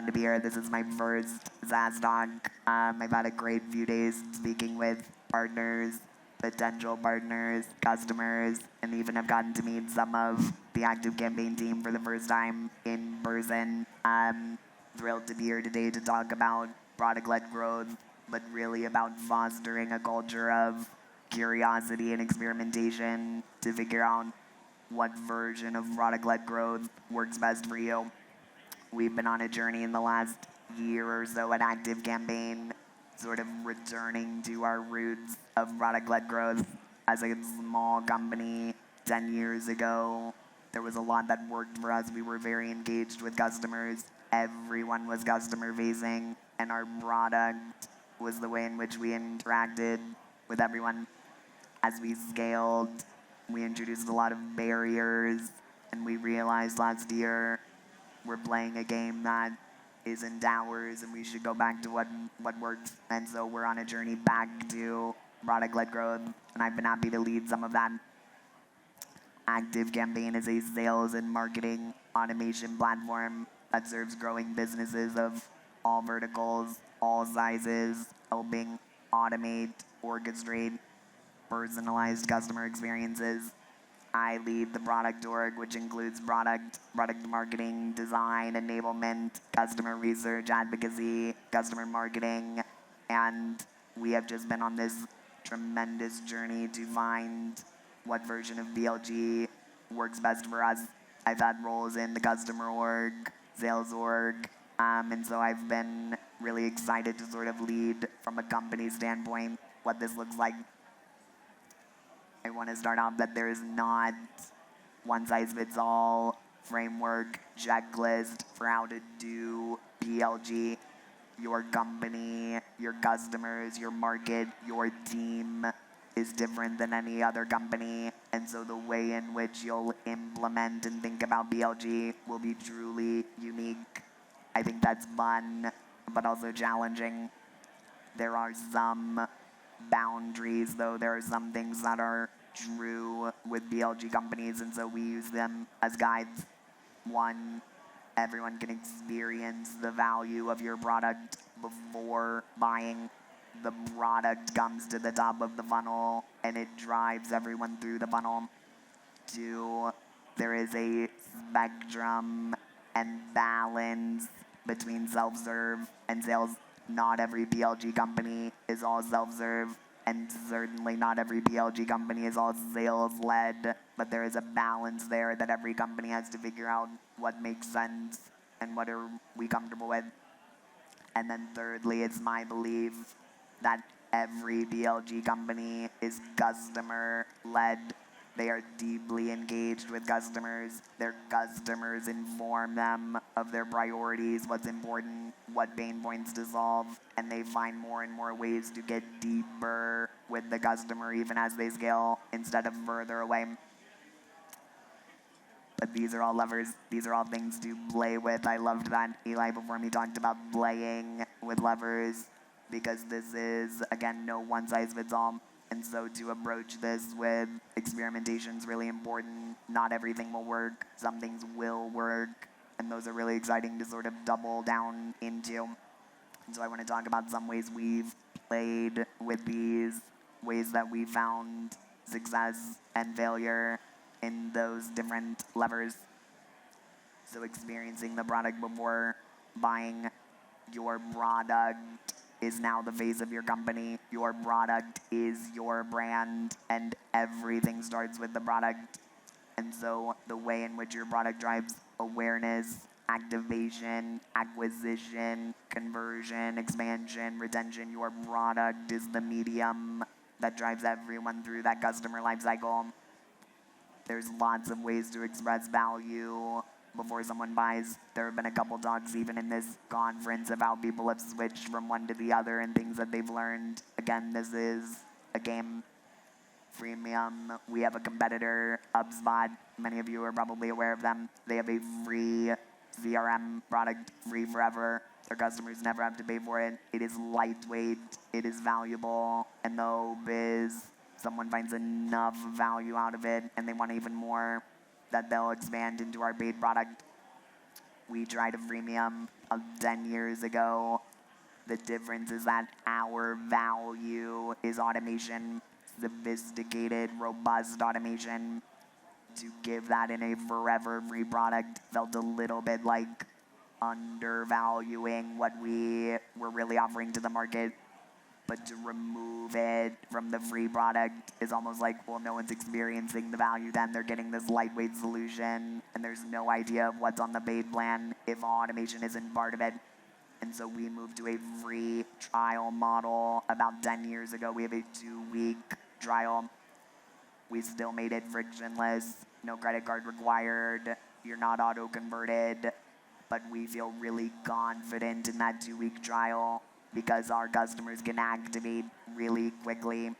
fun to be here. This is my first SaaStock. I've had a great few days speaking with partners, potential partners, customers, and even have gotten to meet some of the ActiveCampaign team for the first time in person. I'm thrilled to be here today to talk about product-led growth, but really about fostering a culture of curiosity and experimentation to figure out what version of product-led growth works best for you. We've been on a journey in the last year or so at ActiveCampaign, sort of returning to our roots of product-led growth. As a small company 10 years ago, there was a lot that worked for us. We were very engaged with customers. Everyone was customer-facing, and our product was the way in which we interacted with everyone. As we scaled, we introduced a lot of barriers, and we realized last year we're playing a game that isn't ours, and we should go back to what works. And so we're on a journey back to product-led growth, and I've been happy to lead some of that. ActiveCampaign is a sales and marketing automation platform that serves growing businesses of all verticals, all sizes, helping automate, orchestrate personalized customer experiences. I lead the product org, which includes product marketing, design, enablement, customer research, advocacy, customer marketing, and we have just been on this tremendous journey to find what version of BLG works best for us. I've had roles in the customer org, sales org, and so I've been really excited to sort of lead from a company standpoint what this looks like. I want to start off that there is not one-size-fits-all framework, checklist for how to do PLG. Your company, your customers, your market, your team is different than any other company. And so the way in which you'll implement and think about PLG will be truly unique. I think that's fun, but also challenging. There are some boundaries, though. There are some things that are true with BLG companies, and so we use them as guides. One, everyone can experience the value of your product before buying. The product comes to the top of the funnel, and it drives everyone through the funnel. Two, there is a spectrum and balance between self-serve and sales. Not every PLG company is all self-serve, and certainly not every PLG company is all sales-led, but there is a balance there that every company has to figure out what makes sense and what are we comfortable with. And then thirdly, it's my belief that every PLG company is customer-led. They are deeply engaged with customers. Their customers inform them of their priorities, what's important, what pain points to solve, and they find more and more ways to get deeper with the customer even as they scale instead of further away. But these are all levers. These are all things to play with. I loved that Eli before me talked about playing with levers because this is, again, no one-size-fits-all. And so to approach this with experimentation is really important. Not everything will work. Some things will work. And those are really exciting to sort of double down into. And so I want to talk about some ways we've played with these, ways that we found success and failure in those different levers. So experiencing the product before buying. Your product is now the face of your company. Your product is your brand, and everything starts with the product. And so the way in which your product drives awareness, activation, acquisition, conversion, expansion, retention, your product is the medium that drives everyone through that customer lifecycle. There's lots of ways to express value before someone buys. There have been a couple talks even in this conference of how people have switched from one to the other and things that they've learned. Again, this is a game. Freemium. We have a competitor, HubSpot. Many of you are probably aware of them. They have a free CRM product, free forever. Their customers never have to pay for it. It is lightweight. It is valuable. And the hope is someone finds enough value out of it and they want even more, that they'll expand into our paid product. We tried a freemium 10 years ago. The difference is that our value is automation, sophisticated, robust automation. To give that in a forever free product felt a little bit like undervaluing what we were really offering to the market. But to remove it from the free product is almost like, well, no one's experiencing the value then. They're getting this lightweight solution, and there's no idea of what's on the paid plan if automation isn't part of it. And so we moved to a free trial model about 10 years ago. We have a 2-week trial. We still made it frictionless, no credit card required, you're not auto-converted, but we feel really confident in that 2-week trial because our customers can activate really quickly.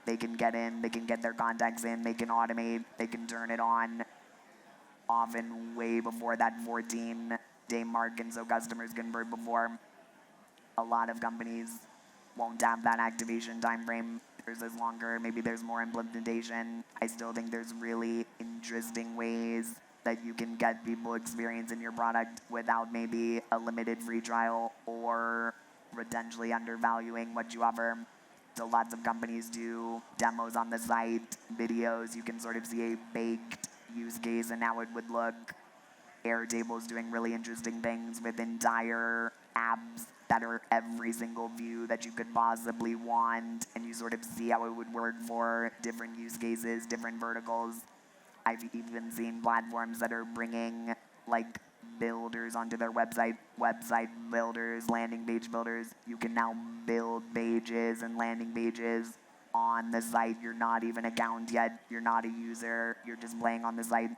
They can get in, they can get their contacts in, they can automate, they can turn it on, often way before that 14-day mark, and so customers convert before. A lot of companies won't have that activation time frame. Theirs is longer, maybe there's more implementation. I still think there's really interesting ways that you can get people experience in your product without maybe a limited free trial or potentially undervaluing what you offer. So lots of companies do demos on the site, videos. You can sort of see a baked use case and how it would look. Airtable's doing really interesting things with entire apps that are every single view that you could possibly want, and you sort of see how it would work for different use cases, different verticals. I've even seen platforms that are bringing like builders onto their website builders, landing page builders. You can now build pages and landing pages on the site. You're not even an account yet, you're not a user, you're just playing on the site.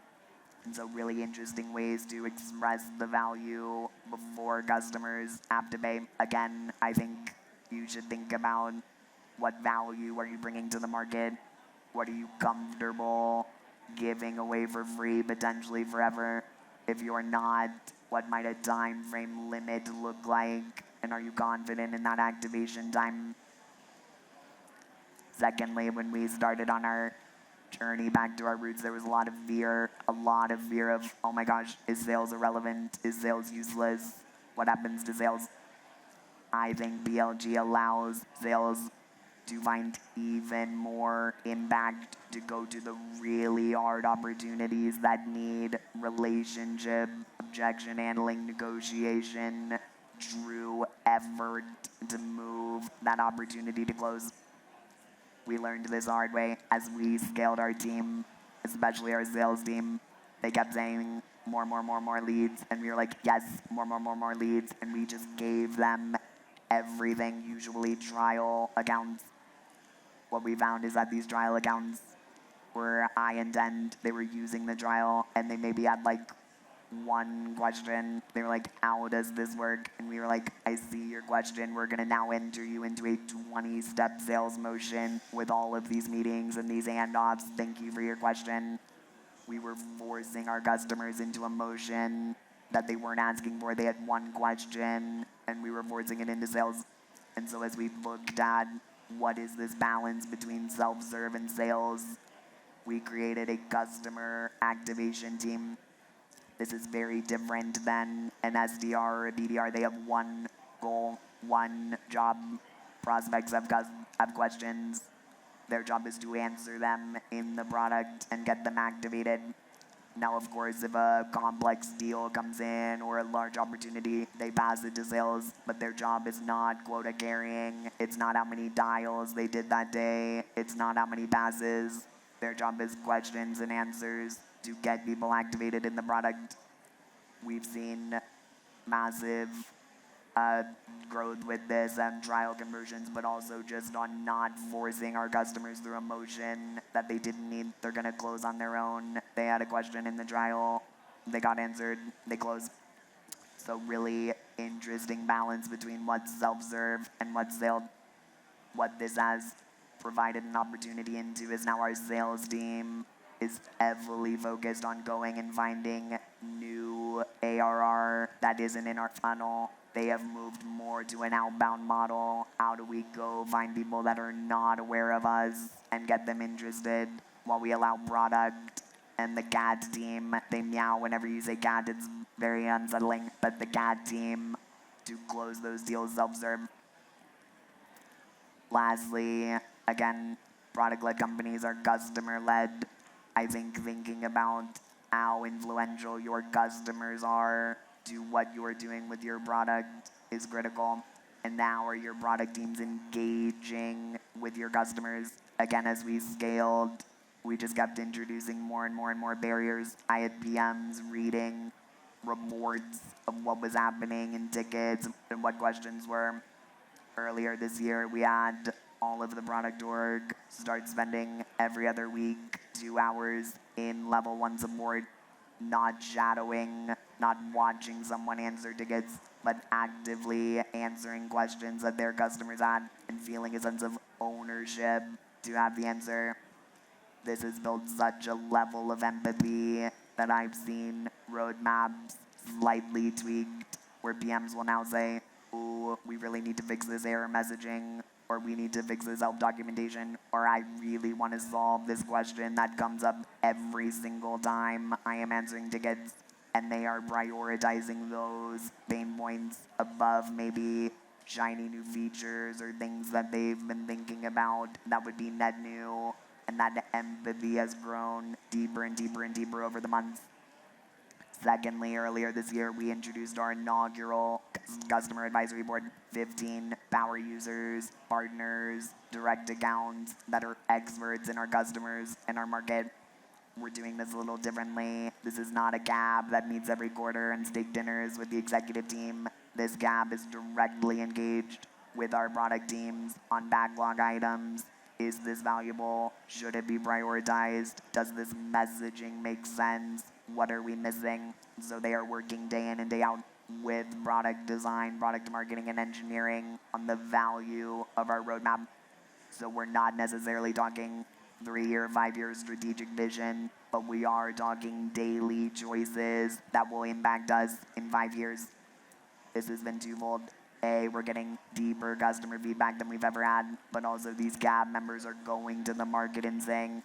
And so really interesting ways to express the value before customers have to pay. Again, I think you should think about what value are you bringing to the market? What are you comfortable giving away for free, potentially forever? If you're not, what might a time frame limit look like? And are you confident in that activation time? Secondly, when we started on our journey back to our roots, there was a lot of fear of, oh my gosh, is sales irrelevant? Is sales useless? What happens to sales? I think BLG allows sales to find even more impact, to go to the really hard opportunities that need relationship, objection handling, negotiation, true effort to move that opportunity to close. We learned this hard way as we scaled our team, especially our sales team. They kept saying more leads, and we were like, yes, more leads, and we just gave them everything, usually trial accounts. What we found is that these trial accounts were high intent. They were using the trial, and they maybe had like one question. They were like, how does this work? And we were like, I see your question. We're going to now enter you into a 20-step sales motion with all of these meetings and these handoffs. Thank you for your question. We were forcing our customers into a motion that they weren't asking for. They had one question, and we were forcing it into sales. And so as we looked at what is this balance between self-serve and sales, we created a customer activation team. This is very different than an SDR or a BDR. They have one goal, one job. Prospects have questions. Their job is to answer them in the product and get them activated. Now, of course, if a complex deal comes in or a large opportunity, they pass it to sales, but their job is not quota carrying. It's not how many dials they did that day. It's not how many passes. Their job is questions and answers to get people activated in the product. We've seen massive growth with this and trial conversions, but also just on not forcing our customers through a motion that they didn't need. They're going to close on their own. They had a question in the trial. They got answered. They closed. So really interesting balance between what's self-serve and what's sales. What this has provided an opportunity into is now our sales team is heavily focused on going and finding new ARR that isn't in our funnel. They have moved more to an outbound model. How do we go find people that are not aware of us and get them interested while we allow product and the cat team? They meow whenever you say cat. It's very unsettling. But the CAD team to close those deals self-serve. Lastly, again, product-led companies are customer-led. I think thinking about how influential your customers are to what you're doing with your product is critical. And how are your product teams engaging with your customers? Again, as we scaled, we just kept introducing more and more and more barriers. I had PMs reading reports of what was happening in tickets and what questions were. Earlier this year, we had all of the product org start spending every other week 2 hours in level 1 support, not shadowing, not watching someone answer tickets, but actively answering questions that their customers had and feeling a sense of ownership to have the answer. This has built such a level of empathy that I've seen roadmaps slightly tweaked where PMs will now say, ooh, we really need to fix this error messaging, or we need to fix this help documentation, or I really want to solve this question that comes up every single time I am answering tickets, and they are prioritizing those pain points above maybe shiny new features or things that they've been thinking about that would be net new, and that empathy has grown deeper and deeper and deeper over the months. Secondly, earlier this year, we introduced our inaugural customer advisory board. 15 power users, partners, direct accounts that are experts in our customers and our market. We're doing this a little differently. This is not a GAB that meets every quarter and steak dinners with the executive team. This GAB is directly engaged with our product teams on backlog items. Is this valuable? Should it be prioritized? Does this messaging make sense? What are we missing? So they are working day in and day out with product design, product marketing, and engineering on the value of our roadmap. So we're not necessarily talking 3-year, 5-year strategic vision, but we are talking daily choices that will impact us in 5 years. This has been twofold. A, we're getting deeper customer feedback than we've ever had, but also these CAB members are going to the market and saying,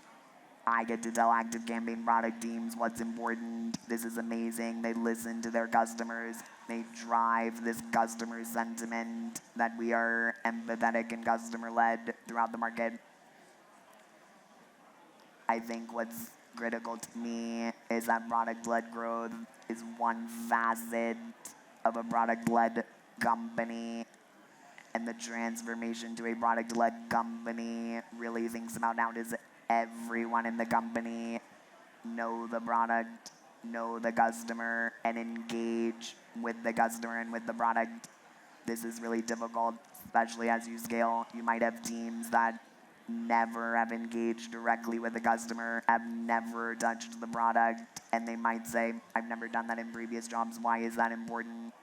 I get to tell ActiveCampaign product teams what's important. This is amazing. They listen to their customers. They drive this customer sentiment that we are empathetic and customer-led throughout the market. I think what's critical to me is that product-led growth is one facet of a product-led company, and the transformation to a product-led company really thinks about how does everyone in the company know the product, know the customer, and engage with the customer and with the product. This is really difficult, especially as you scale. You might have teams that never have engaged directly with the customer, have never touched the product, and they might say, I've never done that in previous jobs. Why is that important?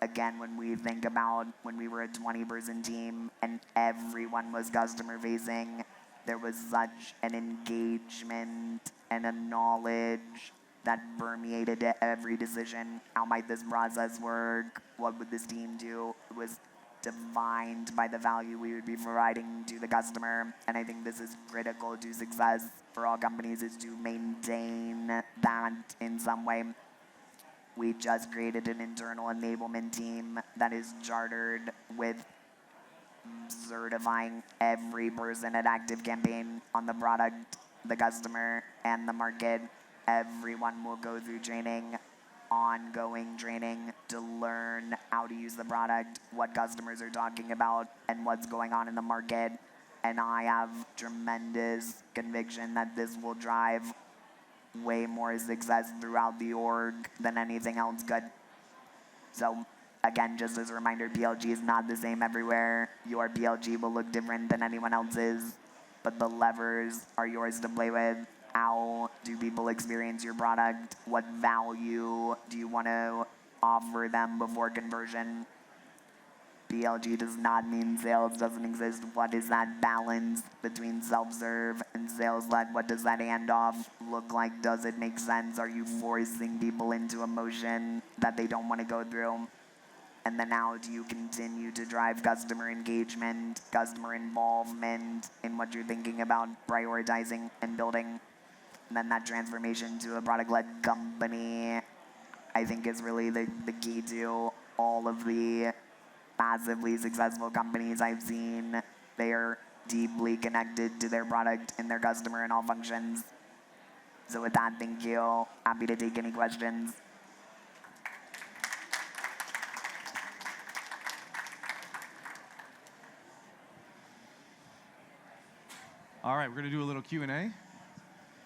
Again, when we think about when we were a 20-person team and everyone was customer-facing, there was such an engagement and a knowledge that permeated every decision. How might this process work? What would this team do? It was defined by the value we would be providing to the customer. And I think this is critical to success for all companies, is to maintain that in some way. We just created an internal enablement team that is chartered with certifying every person at ActiveCampaign on the product, the customer, and the market. Everyone will go through training, ongoing training, to learn how to use the product, what customers are talking about, and what's going on in the market. And I have tremendous conviction that this will drive way more success throughout the org than anything else could. So again, just as a reminder, PLG is not the same everywhere. Your PLG will look different than anyone else's, but the levers are yours to play with. How do people experience your product? What value do you want to offer them before conversion? PLG does not mean sales doesn't exist. What is that balance between self-serve and sales-led? What does that handoff look like? Does it make sense? Are you forcing people into a motion that they don't want to go through? And then how do you continue to drive customer engagement, customer involvement in what you're thinking about prioritizing and building? And then that transformation to a product-led company. I think is really the key to all of the massively successful companies I've seen. They are deeply connected to their product and their customer in all functions. So with that, thank you. Happy to take any questions. All right, we're going to do a little Q&A.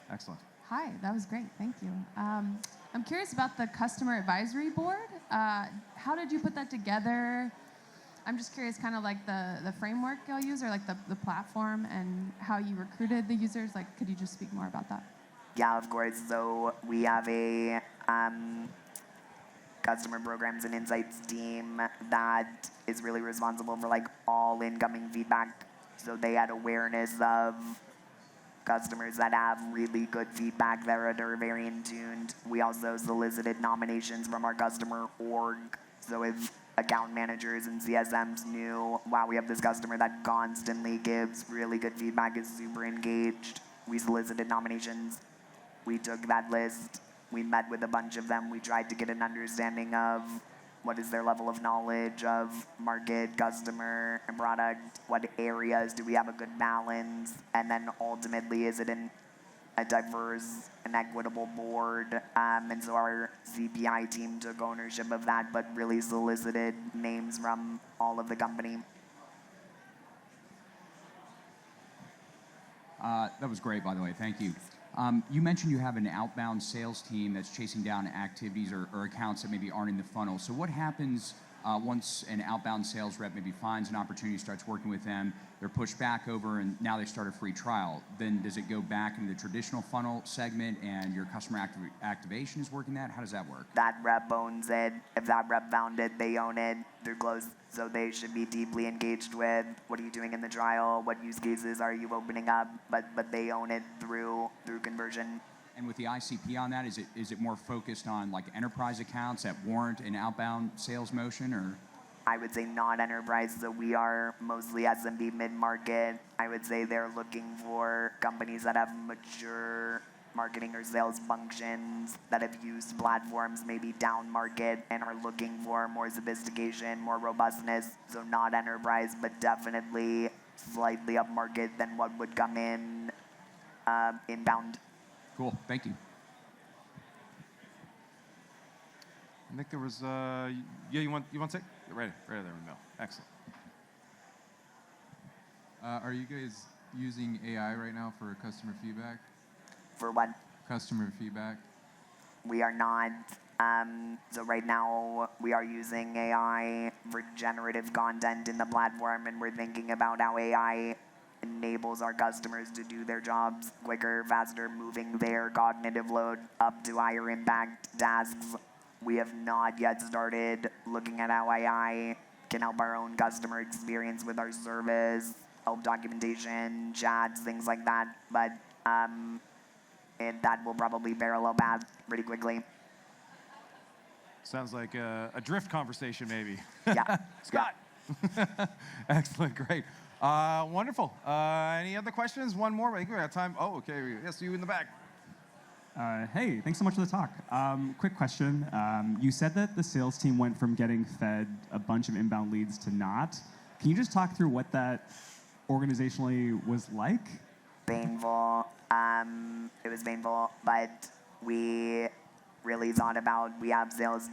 Excellent. Hi, that was great. Thank you. I'm curious about the customer advisory board. How did you put that together? I'm just curious, kind of like the framework y'all use, or like the platform, and how you recruited the users. Like, could you just speak more about that? Yeah, of course. So we have a customer programs and insights team that is really responsible for like all incoming feedback. So they had awareness of customers that have really good feedback that are very in tuned. We also solicited nominations from our customer org. So if account managers and CSMs knew, wow, we have this customer that constantly gives really good feedback, is super engaged, we solicited nominations. We took that list, we met with a bunch of them, we tried to get an understanding of what is their level of knowledge of market, customer, and product, what areas do we have a good balance, and then ultimately is it a diverse and equitable board. And so our CPI team took ownership of that, but really solicited names from all of the company. That was great, by the way. Thank you. You mentioned you have an outbound sales team that's chasing down activities or accounts that maybe aren't in the funnel. So what happens once an outbound sales rep maybe finds an opportunity, starts working with them, they're pushed back over, and now they start a free trial? Then does it go back into the traditional funnel segment and your customer activation is working that? How does that work? That rep owns it. If that rep found it, they own it. They're close. So they should be deeply engaged with what are you doing in the trial, what use cases are you opening up, but they own it through conversion. And with the ICP on that, is it more focused on like enterprise accounts that warrant an outbound sales motion, or? I would say not enterprise, so we are mostly SMB mid-market. I would say they're looking for companies that have mature marketing or sales functions, that have used platforms maybe down market and are looking for more sophistication, more robustness. So not enterprise, but definitely slightly up market than what would come in inbound. Cool, thank you. I think there was, yeah, you want to take? Right there we go. Excellent. Are you guys using AI right now for customer feedback? For what? Customer feedback. We are not. So right now we are using AI for generative content in the platform, and we're thinking about how AI enables our customers to do their jobs quicker, faster, moving their cognitive load up to higher impact tasks. We have not yet started looking at how AI can help our own customer experience with our service, help documentation, chats, things like that. But and that will probably parallel path pretty quickly. Sounds like a drift conversation, maybe. Yeah. Scott. Excellent, great. Wonderful. Any other questions? One more. I think we got time. Oh, okay. Yes, you in the back. Hey, thanks so much for the talk. Quick question. You said that the sales team went from getting fed a bunch of inbound leads to not. Can you just talk through what that organizationally was like? Painful. It was painful, but we really thought about, we have sales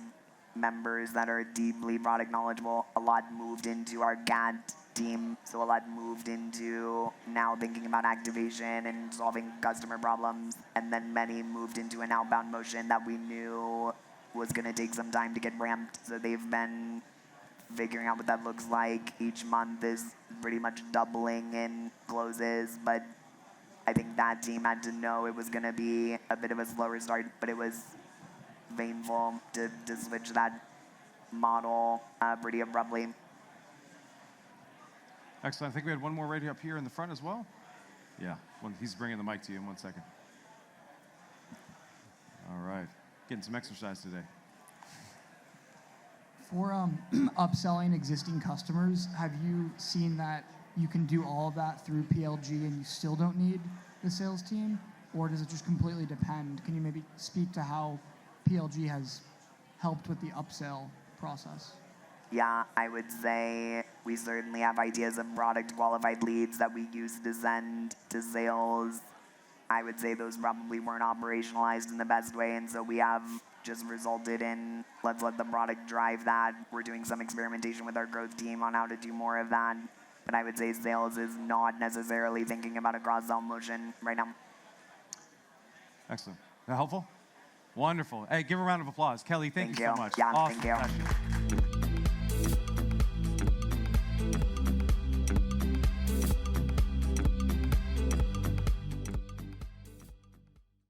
members that are deeply product knowledgeable. A lot moved into our GAT team, so a lot moved into now thinking about activation and solving customer problems, and then many moved into an outbound motion that we knew was going to take some time to get ramped. So they've been figuring out what that looks like. Each month is pretty much doubling in closes, but I think that team had to know it was going to be a bit of a slower start, but it was painful to switch that model pretty abruptly. Excellent. I think we had one more right up here in the front as well. Yeah, he's bringing the mic to you in 1 second. All right, getting some exercise today. For upselling existing customers, have you seen that you can do all of that through PLG and you still don't need the sales team? Or does it just completely depend? Can you maybe speak to how PLG has helped with the upsell process? Yeah, I would say we certainly have ideas of product qualified leads that we use to send to sales. I would say those probably weren't operationalized in the best way, and so we have just resulted in let's let the product drive that. We're doing some experimentation with our growth team on how to do more of that. But I would say sales is not necessarily thinking about a cross-sell motion right now. Excellent. That helpful? Wonderful. Hey, give a round of applause. Kelly, thank you so much. Yeah, Awesome thank you. session.